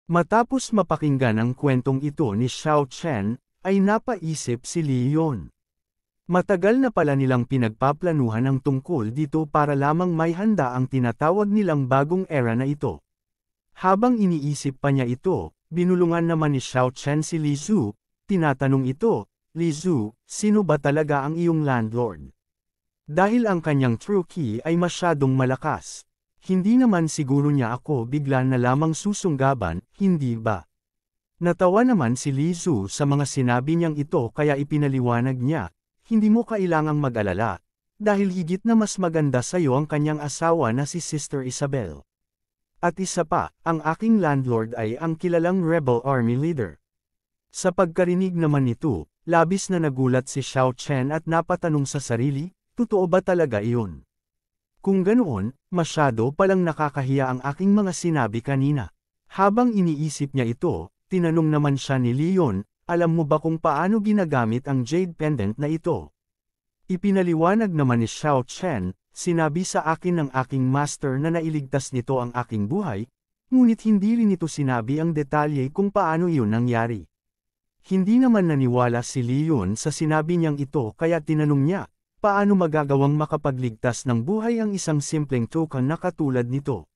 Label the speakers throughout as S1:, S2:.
S1: Matapos mapakinggan ang kwentong ito ni Xiao Chen, ay napaisip si Li Yun. Matagal na pala nilang pinagpaplanuhan ang tungkol dito para lamang may handa ang tinatawag nilang bagong era na ito. Habang iniisip pa niya ito, binulungan naman ni Xiao Chen si Li Zhu, tinatanong ito, "Li Zhu, sino ba talaga ang iyong landlord?" Dahil ang kanyang true key ay masyadong malakas. Hindi naman siguro niya ako bigla na lamang susunggaban, hindi ba? Natawa naman si Li Zhu sa mga sinabi niyang ito kaya ipinaliwanag niya, "Hindi mo kailangang mag-alala, dahil higit na mas maganda sa iyo ang kanyang asawa na si Sister Isabel. At isa pa, ang aking landlord ay ang kilalang rebel army leader." Sa pagkarinig naman nito, labis na nagulat si Xiao Chen at napatanong sa sarili, totoo ba talaga iyon? Kung ganoon, masyado palang nakakahiya ang aking mga sinabi kanina. Habang iniisip niya ito, tinanong naman siya ni Leon, "Alam mo ba kung paano ginagamit ang jade pendant na ito?" Ipinaliwanag naman ni Xiao Chen, "Sinabi sa akin ng aking master na nailigtas nito ang aking buhay, ngunit hindi rin ito sinabi ang detalye kung paano iyon nangyari." Hindi naman naniwala si Leon sa sinabi niyang ito kaya tinanong niya, "Paano magagawang makapagligtas ng buhay ang isang simpleng token na katulad nito?"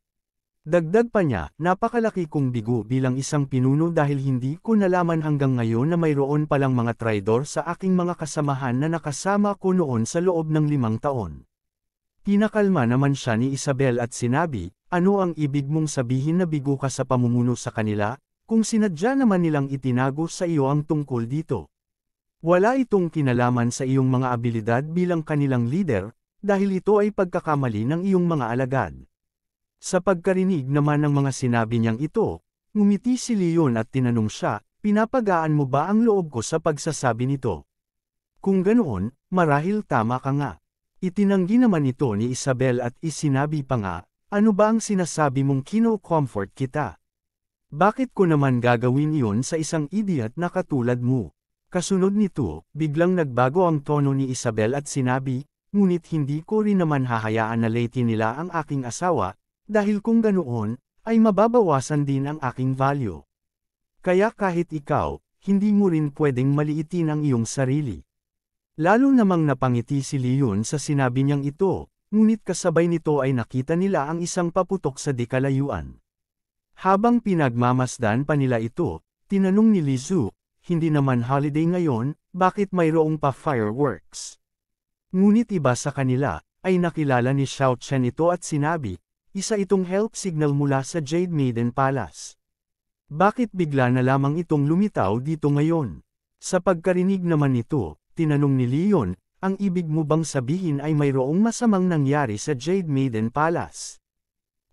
S1: Dagdag pa niya, "Napakalaki kong bigo bilang isang pinuno dahil hindi ko nalaman hanggang ngayon na mayroon palang mga traidor sa aking mga kasamahan na nakasama ko noon sa loob ng 5 taon. Pinakalma naman siya ni Isabel at sinabi, "Ano ang ibig mong sabihin na bigo ka sa pamumuno sa kanila, kung sinadya naman nilang itinago sa iyo ang tungkol dito? Wala itong kinalaman sa iyong mga abilidad bilang kanilang leader, dahil ito ay pagkakamali ng iyong mga alagad." Sa pagkarinig naman ng mga sinabi niyang ito, ngumiti si Leon at tinanong siya, "Pinapagaan mo ba ang loob ko sa pagsasabi nito? Kung ganoon, marahil tama ka nga." Itinanggi naman ito ni Isabel at isinabi pa nga, "Ano ba ang sinasabi mong kino-comfort kita? Bakit ko naman gagawin iyon sa isang idiot na katulad mo?" Kasunod nito, biglang nagbago ang tono ni Isabel at sinabi, "Ngunit hindi ko rin naman hahayaan na late nila ang aking asawa, dahil kung ganoon, ay mababawasan din ang aking value. Kaya kahit ikaw, hindi mo rin pwedeng maliitin ang iyong sarili." Lalo namang napangiti si Leon sa sinabi niyang ito, ngunit kasabay nito ay nakita nila ang isang paputok sa di-kalayuan. Habang pinagmamasdan pa nila ito, tinanong ni Li Zhu, "Hindi naman holiday ngayon, bakit mayroong pa fireworks?" Ngunit iba sa kanila, ay nakilala ni Xiao Chen ito at sinabi, "Isa itong help signal mula sa Jade Maiden Palace. Bakit bigla na lamang itong lumitaw dito ngayon?" Sa pagkarinig naman nito, tinanong ni Leon, "Ang ibig mo bang sabihin ay mayroong masamang nangyari sa Jade Maiden Palace?"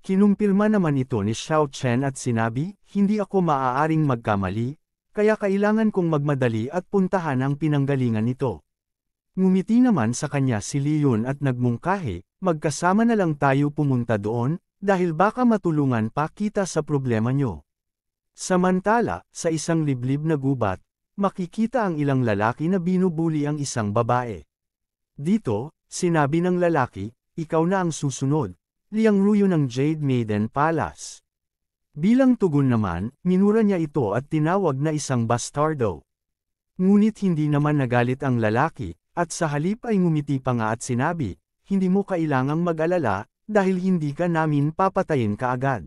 S1: Kinumpirma naman ito ni Xiao Chen at sinabi, "Hindi ako maaaring magkamali, kaya kailangan kong magmadali at puntahan ang pinanggalingan nito." Ngumiti naman sa kanya si Leon at nagmungkahi, "Magkasama na lang tayo pumunta doon, dahil baka matulungan pa kita sa problema nyo." Samantala, sa isang liblib na gubat, makikita ang ilang lalaki na binubuli ang isang babae. Dito, sinabi ng lalaki, "Ikaw na ang susunod, Liang Ruyo ng Jade Maiden Palace." Bilang tugon naman, minura niya ito at tinawag na isang bastardo. Ngunit hindi naman nagalit ang lalaki, at sa halip ay ngumiti pa nga at sinabi, "Hindi mo kailangang mag-alala, dahil hindi ka namin papatayin kaagad.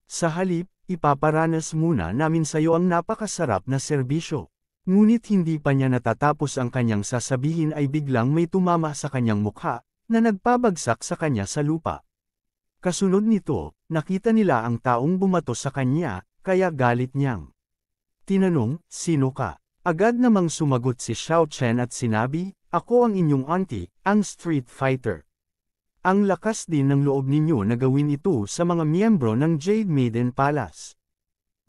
S1: Sa halip, ipaparanas muna namin sa iyo ang napakasarap na serbisyo." Ngunit hindi pa niya natatapos ang kanyang sasabihin ay biglang may tumama sa kanyang mukha, na nagpabagsak sa kanya sa lupa. Kasunod nito, nakita nila ang taong bumato sa kanya, kaya galit niyang tinanong, "Sino ka?" Agad namang sumagot si Xiao Chen at sinabi, "Ako ang inyong auntie, ang street fighter. Ang lakas din ng loob ninyo na gawin ito sa mga miyembro ng Jade Maiden Palace."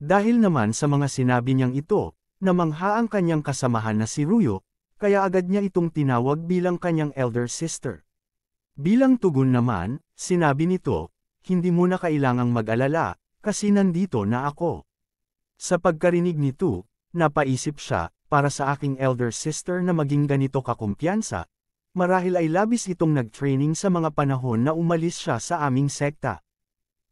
S1: Dahil naman sa mga sinabi niyang ito, namangha ang kanyang kasamahan na si Ruyo, kaya agad niya itong tinawag bilang kanyang elder sister. Bilang tugon naman, sinabi nito, "Hindi mo na kailangang mag-alala, kasi nandito na ako." Sa pagkarinig nito, napaisip siya, para sa aking elder sister na maging ganito kakumpiyansa, marahil ay labis itong nag-training sa mga panahon na umalis siya sa aming sekta.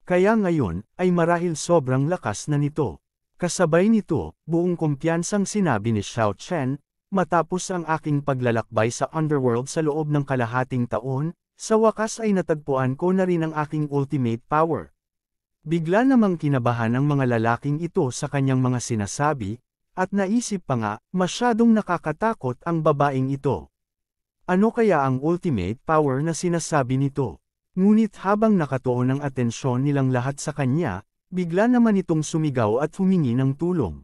S1: Kaya ngayon, ay marahil sobrang lakas na nito. Kasabay nito, buong kumpiyansang sinabi ni Xiao Chen, matapos ang aking paglalakbay sa underworld sa loob ng kalahating taon, sa wakas ay natagpuan ko na rin ang aking ultimate power. Bigla namang kinabahan ang mga lalaking ito sa kanyang mga sinasabi, at naisip pa nga, masyadong nakakatakot ang babaeng ito. Ano kaya ang ultimate power na sinasabi nito? Ngunit habang nakatuon ang atensyon nilang lahat sa kanya, bigla naman itong sumigaw at humingi ng tulong.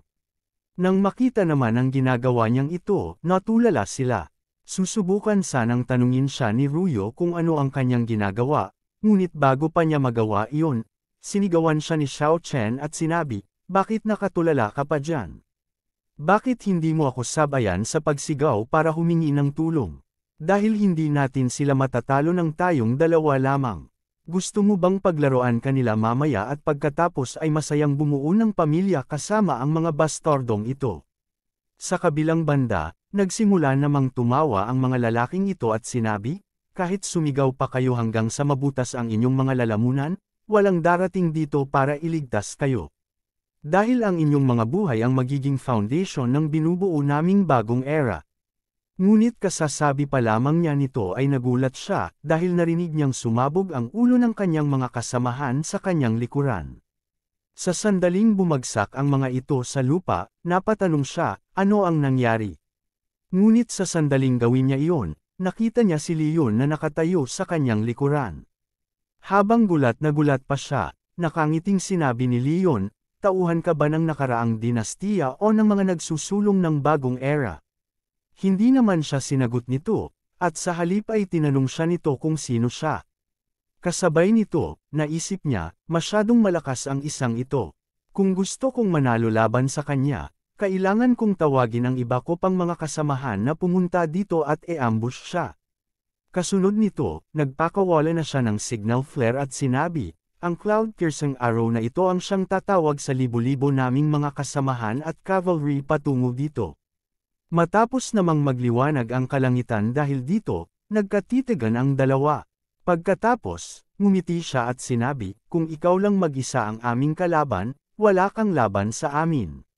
S1: Nang makita naman ang ginagawa niyang ito, natulala sila. Susubukan sanang tanungin siya ni Ruyo kung ano ang kanyang ginagawa, ngunit bago pa niya magawa iyon, sinigawan siya ni Xiao Chen at sinabi, "Bakit nakatulala ka pa dyan? Bakit hindi mo ako sabayan sa pagsigaw para humingi ng tulong? Dahil hindi natin sila matatalo ng tayong dalawa lamang. Gusto mo bang paglaruan kanila mamaya at pagkatapos ay masayang bumuo ng pamilya kasama ang mga bastardong ito?" Sa kabilang banda, nagsimula namang tumawa ang mga lalaking ito at sinabi, "Kahit sumigaw pa kayo hanggang sa mabutas ang inyong mga lalamunan, walang darating dito para iligtas kayo. Dahil ang inyong mga buhay ang magiging foundation ng binubuo naming bagong era." Ngunit kasasabi pa lamang niya nito ay nagulat siya dahil narinig niyang sumabog ang ulo ng kanyang mga kasamahan sa kanyang likuran. Sa sandaling bumagsak ang mga ito sa lupa, napatanong siya, ano ang nangyari? Ngunit sa sandaling gawin niya iyon, nakita niya si Leon na nakatayo sa kanyang likuran. Habang gulat na gulat pa siya, nakangiting sinabi ni Leon, "Tauhan ka ba ng nakaraang dinastiya o ng mga nagsusulong ng bagong era?" Hindi naman siya sinagot nito, at sa halip ay tinanong siya nito kung sino siya. Kasabay nito, naisip niya, masyadong malakas ang isang ito. Kung gusto kong manalo laban sa kanya, kailangan kong tawagin ang iba ko pang mga kasamahan na pumunta dito at e-ambush siya. Kasunod nito, nagpakawala na siya ng signal flare at sinabi, "Ang cloud-piercing arrow na ito ang siyang tatawag sa libo-libo naming mga kasamahan at cavalry patungo dito." Matapos namang magliwanag ang kalangitan dahil dito, nagkatitigan ang dalawa. Pagkatapos, ngumiti siya at sinabi, "Kung ikaw lang mag-isa ang aming kalaban, wala kang laban sa amin.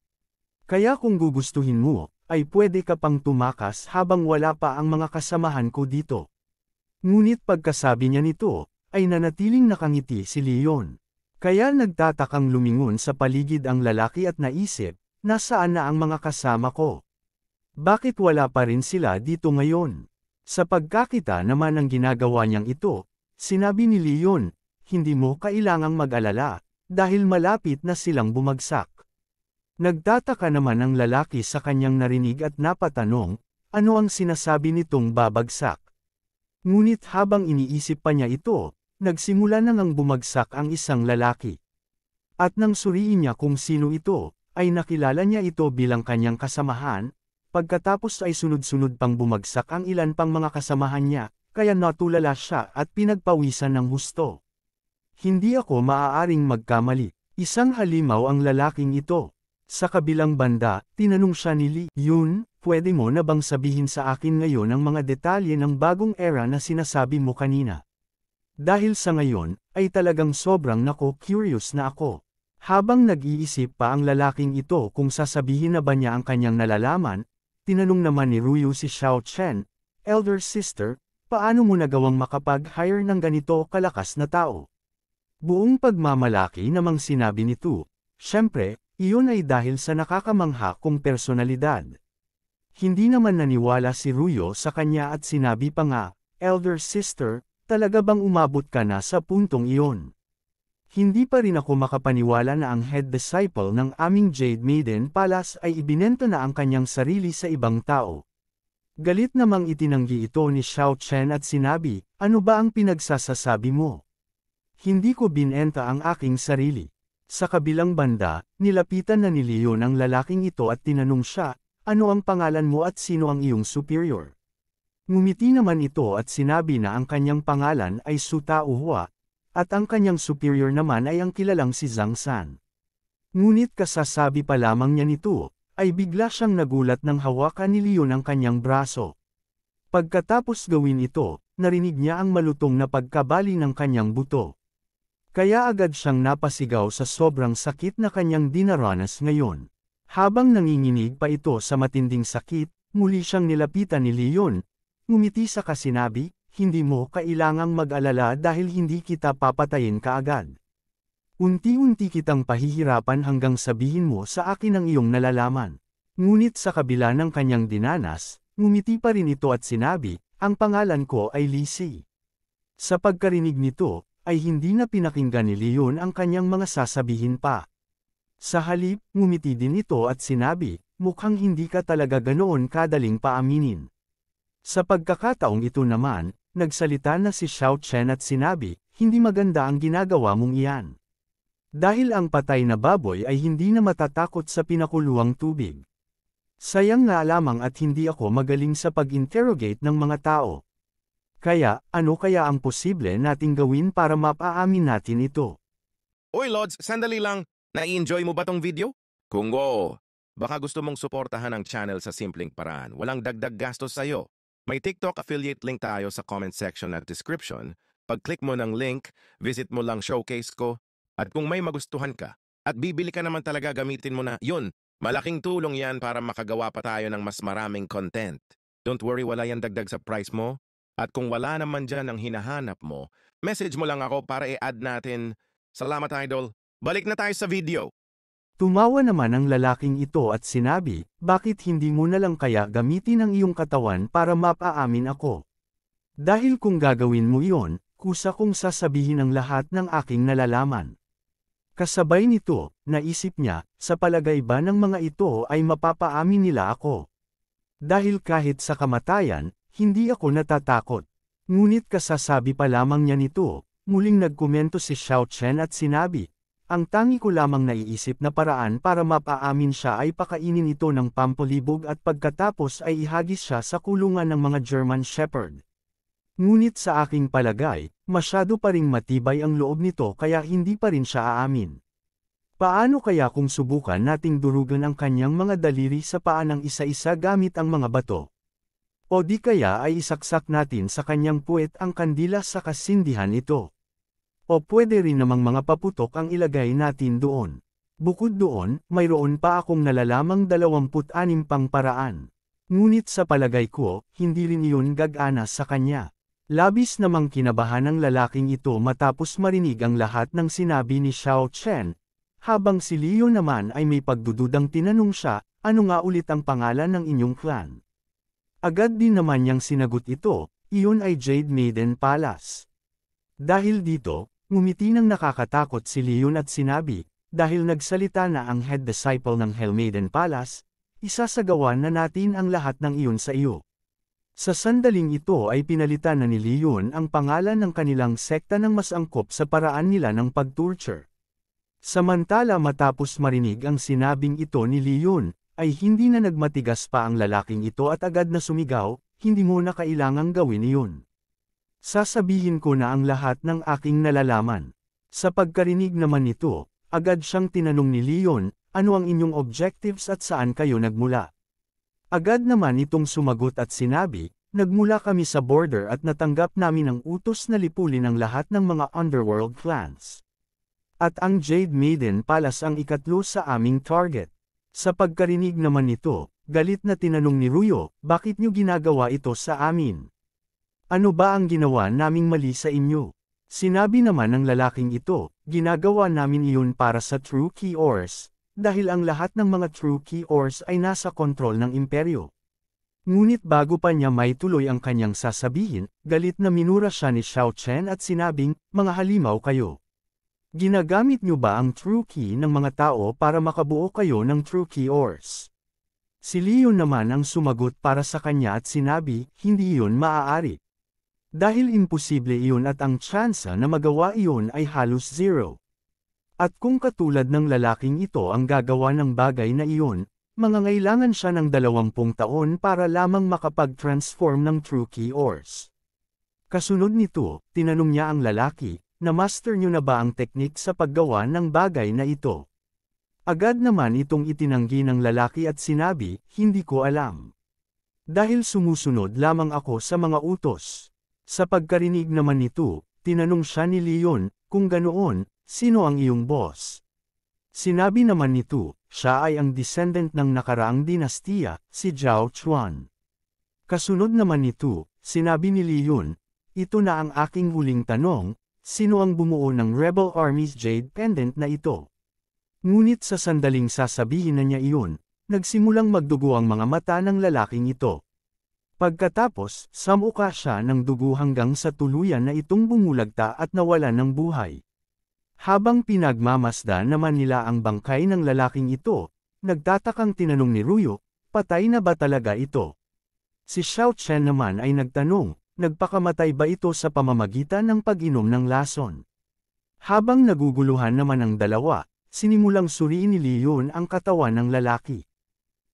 S1: Kaya kung gugustuhin mo, ay pwede ka pang tumakas habang wala pa ang mga kasamahan ko dito." Ngunit pagkasabi niya nito, ay nanatiling nakangiti si Leon. Kaya nagtatakang lumingon sa paligid ang lalaki at naisip, nasaan na ang mga kasama ko? Bakit wala pa rin sila dito ngayon? Sa pagkakita naman ng ginagawa niyang ito, sinabi ni Leon, "Hindi mo kailangang mag-alala, dahil malapit na silang bumagsak." Nagtataka naman ang lalaki sa kanyang narinig at napatanong, ano ang sinasabi nitong babagsak? Ngunit habang iniisip pa niya ito, nagsimula na ngang bumagsak ang isang lalaki. At nang suriin niya kung sino ito, ay nakilala niya ito bilang kanyang kasamahan. Pagkatapos ay sunod-sunod pang bumagsak ang ilan pang mga kasamahan niya, kaya natulala siya at pinagpawisan ng husto. "Hindi ako maaaring magkamali." Isang halimaw ang lalaking ito. Sa kabilang banda, tinanong siya ni Lee, "Yun, pwede mo na bang sabihin sa akin ngayon ang mga detalye ng bagong era na sinasabi mo kanina? Dahil sa ngayon, ay talagang sobrang curious na ako." Habang nag-iisip pa ang lalaking ito kung sasabihin na ba niya ang kanyang nalalaman, tinanong naman ni Ruyo si Xiao Chen, "Elder sister, paano mo nagawang makapag-hire ng ganito kalakas na tao?" Buong pagmamalaki namang sinabi nito, "Siyempre, iyon ay dahil sa nakakamangha kong personalidad." Hindi naman naniwala si Ruyo sa kanya at sinabi pa nga, "Elder sister, talaga bang umabot ka na sa puntong iyon? Hindi pa rin ako makapaniwala na ang head disciple ng aming Jade Maiden Palace ay ibinenta na ang kanyang sarili sa ibang tao." Galit namang itinanggi ito ni Xiao Chen at sinabi, "Ano ba ang pinagsasasabi mo? Hindi ko binenta ang aking sarili." Sa kabilang banda, nilapitan na ni Leon ang lalaking ito at tinanong siya, "Ano ang pangalan mo at sino ang iyong superior?" Ngumiti naman ito at sinabi na ang kanyang pangalan ay Su Taohua, at ang kanyang superior naman ay ang kilalang si Zhang San. Ngunit kasasabi pa lamang niya nito, ay bigla siyang nagulat nang hawakan ni Leon ang kanyang braso. Pagkatapos gawin ito, narinig niya ang malutong na pagkabali ng kanyang buto. Kaya agad siyang napasigaw sa sobrang sakit na kanyang dinaranas ngayon. Habang nanginginig pa ito sa matinding sakit, muli siyang nilapitan ni Leon. Ngumiti sa kasinabi, hindi mo kailangang mag-alala dahil hindi kita papatayin kaagad. Unti-unti kitang pahihirapan hanggang sabihin mo sa akin ang iyong nalalaman. Ngunit sa kabila ng kanyang dinanas, ngumiti pa rin ito at sinabi, ang pangalan ko ay Lizzie. Sa pagkarinig nito, ay hindi na pinakinggan ni Leon ang kanyang mga sasabihin pa. Sa halip, ngumiti din ito at sinabi, mukhang hindi ka talaga ganoon kadaling paaminin. Sa pagkakataong ito naman, nagsalita na si Xiao Chen at sinabi, hindi maganda ang ginagawa mong iyan. Dahil ang patay na baboy ay hindi na matatakot sa pinakuluang tubig. Sayang nga lamang at hindi ako magaling sa pag-interrogate ng mga tao. Kaya, ano kaya ang posible nating gawin para mapaamin natin ito?
S2: Oy Lods, sandali lang. Na-enjoy mo ba tong video? Kung oo, baka gusto mong suportahan ang channel sa simpleng paraan. Walang dagdag gastos sa'yo. May TikTok affiliate link tayo sa comment section at description. Pag-click mo ng link, visit mo lang showcase ko. At kung may magustuhan ka, at bibili ka naman talaga gamitin mo na, yun, malaking tulong yan para makagawa pa tayo ng mas maraming content. Don't worry, wala yan dagdag sa price mo. At kung wala naman dyan ang hinahanap mo, message mo lang ako para i-add natin. Salamat idol. Balik na tayo sa video.
S1: Tumawa naman ang lalaking ito at sinabi, bakit hindi mo na lang kaya gamitin ang iyong katawan para mapaamin ako? Dahil kung gagawin mo iyon, kusa kong sasabihin ang lahat ng aking nalalaman. Kasabay nito, naisip niya, sa palagay ba ng mga ito ay mapapaamin nila ako? Dahil kahit sa kamatayan, hindi ako natatakot. Ngunit kasasabi pa lamang niya nito, muling nagkomento si Xiao Chen at sinabi, ang tangi ko lamang naiisip na paraan para mapaamin siya ay pakainin ito ng pampalibog at pagkatapos ay ihagis siya sa kulungan ng mga German Shepherd. Ngunit sa aking palagay, masyado pa ring matibay ang loob nito kaya hindi pa rin siya aamin. Paano kaya kung subukan nating durugan ang kanyang mga daliri sa paa ng isa-isa gamit ang mga bato? O di kaya ay isaksak natin sa kanyang puwet ang kandila sa kasindihan ito? O pwede rin namang mga paputok ang ilagay natin doon. Bukod doon, mayroon pa akong nalalamang 26 pang paraan. Ngunit sa palagay ko, hindi rin iyon gagana sa kanya. Labis namang kinabahan ng lalaking ito matapos marinig ang lahat ng sinabi ni Xiao Chen, habang si Leo naman ay may pagdududang tinanong siya, ano nga ulit ang pangalan ng inyong clan? Agad din naman niyang sinagot ito, iyon ay Jade Maiden Palace. Dahil dito, ngumiti ng nakakatakot si Leon at sinabi, dahil nagsalita na ang head disciple ng Hell Maiden Palace, isasagawan na natin ang lahat ng iyon sa iyo. Sa sandaling ito ay pinalitan na ni Leon ang pangalan ng kanilang sekta ng mas angkop sa paraan nila ng pag-torture. Samantala matapos marinig ang sinabing ito ni Leon, ay hindi na nagmatigas pa ang lalaking ito at agad na sumigaw, hindi mo na kailangang gawin iyon. Sasabihin ko na ang lahat ng aking nalalaman. Sa pagkarinig naman nito, agad siyang tinanong ni Leon, ano ang inyong objectives at saan kayo nagmula? Agad naman itong sumagot at sinabi, nagmula kami sa border at natanggap namin ang utos na lipulin ang lahat ng mga underworld clans. At ang Jade Maiden Palace ang ikatlo sa aming target. Sa pagkarinig naman nito, galit na tinanong ni Ruyo, bakit niyo ginagawa ito sa amin? Ano ba ang ginawa naming mali sa inyo? Sinabi naman ng lalaking ito, ginagawa namin iyon para sa True Key Ores. Dahil ang lahat ng mga True Key Ores ay nasa kontrol ng imperyo. Ngunit bago pa niya may tuloy ang kanyang sasabihin, galit na minura siya ni Xiao Chen at sinabing, mga halimaw kayo. Ginagamit niyo ba ang True Key ng mga tao para makabuo kayo ng True Key Ores? Si Leon naman ang sumagot para sa kanya at sinabi, hindi iyon maaari. Dahil imposible iyon at ang tsansa na magawa iyon ay halos zero. At kung katulad ng lalaking ito ang gagawa ng bagay na iyon, mangangailangan siya ng 20 taon para lamang makapag-transform ng True Key Ores. Kasunod nito, tinanong niya ang lalaki, na-master niyo na ba ang teknik sa paggawa ng bagay na ito? Agad naman itong itinanggi ng lalaki at sinabi, hindi ko alam. Dahil sumusunod lamang ako sa mga utos. Sa pagkarinig naman nito, tinanong siya ni Leon, kung ganoon, sino ang iyong boss? Sinabi naman nito, siya ay ang descendant ng nakaraang dinastiya, si Zhao Chuan. Kasunod naman nito, sinabi ni Leon, ito na ang aking huling tanong, sino ang bumuo ng Rebel Army's Jade Pendant na ito? Ngunit sa sandaling sasabihin na niya iyon, nagsimulang magdugo ang mga mata ng lalaking ito. Pagkatapos, samuka siya ng dugo hanggang sa tuluyan na itong bumulagta at nawalan ng buhay. Habang pinagmamasdan naman nila ang bangkay ng lalaking ito, nagtatakang tinanong ni Ruyo, patay na ba talaga ito? Si Xiao Chen naman ay nagtanong, nagpakamatay ba ito sa pamamagitan ng pag-inom ng lason? Habang naguguluhan naman ang dalawa, sinimulang suriin ni Leon ang katawan ng lalaki.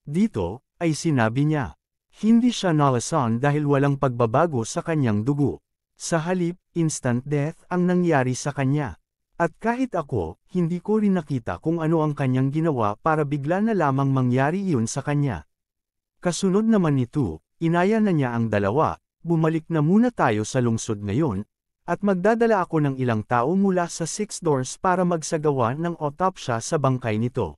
S1: Dito, ay sinabi niya, hindi siya nalason dahil walang pagbabago sa kanyang dugo. Sa halip, instant death ang nangyari sa kanya. At kahit ako, hindi ko rin nakita kung ano ang kanyang ginawa para bigla na lamang mangyari iyon sa kanya. Kasunod naman nito, inaya na niya ang dalawa, bumalik na muna tayo sa lungsod ngayon, at magdadala ako ng ilang tao mula sa Six Doors para magsagawa ng autopsya sa bangkay nito.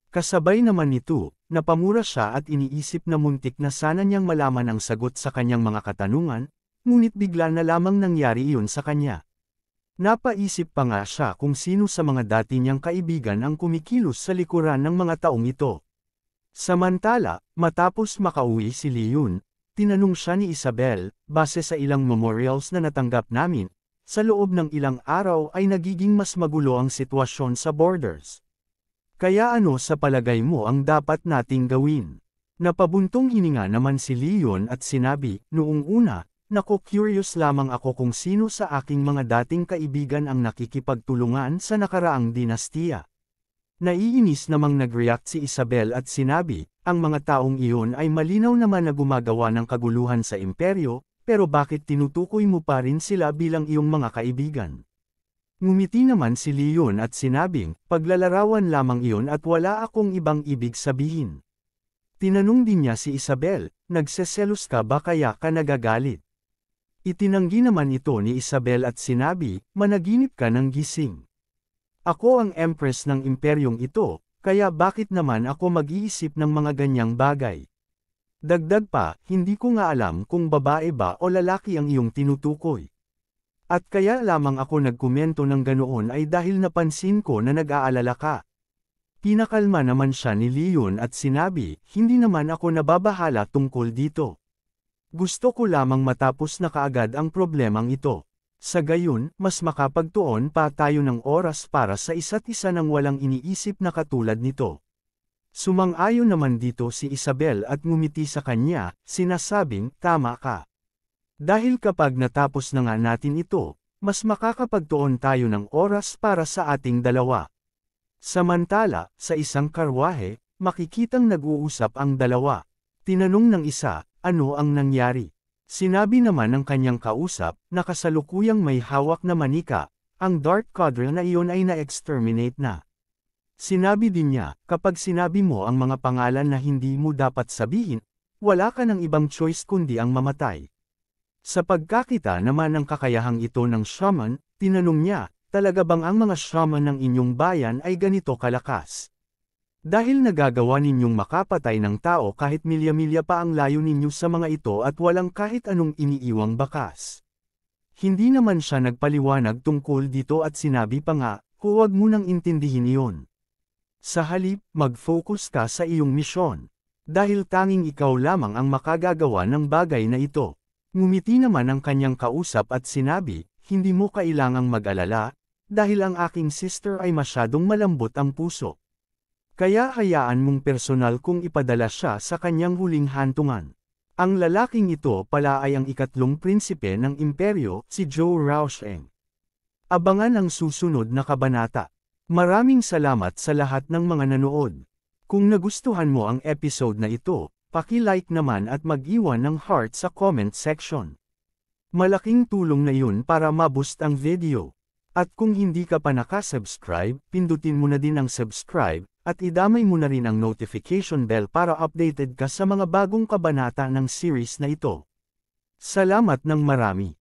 S1: Kasabay naman nito, napamura siya at iniisip na muntik na sana niyang malaman ang sagot sa kanyang mga katanungan, ngunit bigla na lamang nangyari iyon sa kanya. Napaisip pa nga siya kung sino sa mga dati niyang kaibigan ang kumikilos sa likuran ng mga taong ito. Samantala, matapos makauwi si Leon, tinanong siya ni Isabel, base sa ilang memorials na natanggap namin, sa loob ng ilang araw ay nagiging mas magulo ang sitwasyon sa borders. Kaya ano sa palagay mo ang dapat nating gawin? Napabuntong hininga naman si Leon at sinabi, noong una, naku curious lamang ako kung sino sa aking mga dating kaibigan ang nakikipagtulungan sa nakaraang dinastiya. Naiinis namang nag-react si Isabel at sinabi, ang mga taong iyon ay malinaw naman na gumagawa ng kaguluhan sa imperyo, pero bakit tinutukoy mo pa rin sila bilang iyong mga kaibigan? Ngumiti naman si Leon at sinabing, paglalarawan lamang iyon at wala akong ibang ibig sabihin. Tinanong din niya si Isabel, nagseselos ka ba kaya ka nagagalit? Itinanggi naman ito ni Isabel at sinabi, managinip ka ng gising. Ako ang empress ng imperyong ito, kaya bakit naman ako mag-iisip ng mga ganyang bagay? Dagdag pa, hindi ko nga alam kung babae ba o lalaki ang iyong tinutukoy. At kaya lamang ako nagkomento ng ganoon ay dahil napansin ko na nag-aalala ka. Pinakalma naman siya ni Leon at sinabi, hindi naman ako nababahala tungkol dito. Gusto ko lamang matapos na kaagad ang problemang ito. Sa gayon, mas makapagtuon pa tayo ng oras para sa isa't isa nang walang iniisip na katulad nito. Sumang-ayon naman dito si Isabel at ngumiti sa kanya, sinasabing, tama ka. Dahil kapag natapos na nga natin ito, mas makakapagtuon tayo ng oras para sa ating dalawa. Samantala, sa isang karwahe, makikitang nag-uusap ang dalawa. Tinanong ng isa, ano ang nangyari? Sinabi naman ng kanyang kausap, na kasalukuyang may hawak na manika, ang Dark Quadrant na iyon ay na-exterminate na. Sinabi din niya, kapag sinabi mo ang mga pangalan na hindi mo dapat sabihin, wala ka ng ibang choice kundi ang mamatay. Sa pagkakita naman ng kakayahang ito ng shaman, tinanong niya, talaga bang ang mga shaman ng inyong bayan ay ganito kalakas? Dahil nagagawa ninyong makapatay ng tao kahit milya-milya pa ang layo ninyo sa mga ito at walang kahit anong iniiwang bakas. Hindi naman siya nagpaliwanag tungkol dito at sinabi pa nga, huwag mo nang intindihin iyon. Sa halip, mag-focus ka sa iyong misyon. Dahil tanging ikaw lamang ang makagagawa ng bagay na ito. Ngumiti naman ang kanyang kausap at sinabi, hindi mo kailangang mag-alala, dahil ang aking sister ay masyadong malambot ang puso. Kaya hayaan mong personal kung ipadala siya sa kanyang huling hantungan. Ang lalaking ito pala ay ang ikatlong prinsipe ng imperyo, si Zhou Raosheng. Abangan ang susunod na kabanata. Maraming salamat sa lahat ng mga nanood. Kung nagustuhan mo ang episode na ito, paki-like naman at mag-iwan ng heart sa comment section. Malaking tulong na yun para ma-boost ang video. At kung hindi ka pa nakasubscribe, pindutin mo na din ang subscribe, at idamay mo na rin ang notification bell para updated ka sa mga bagong kabanata ng series na ito. Salamat ng marami.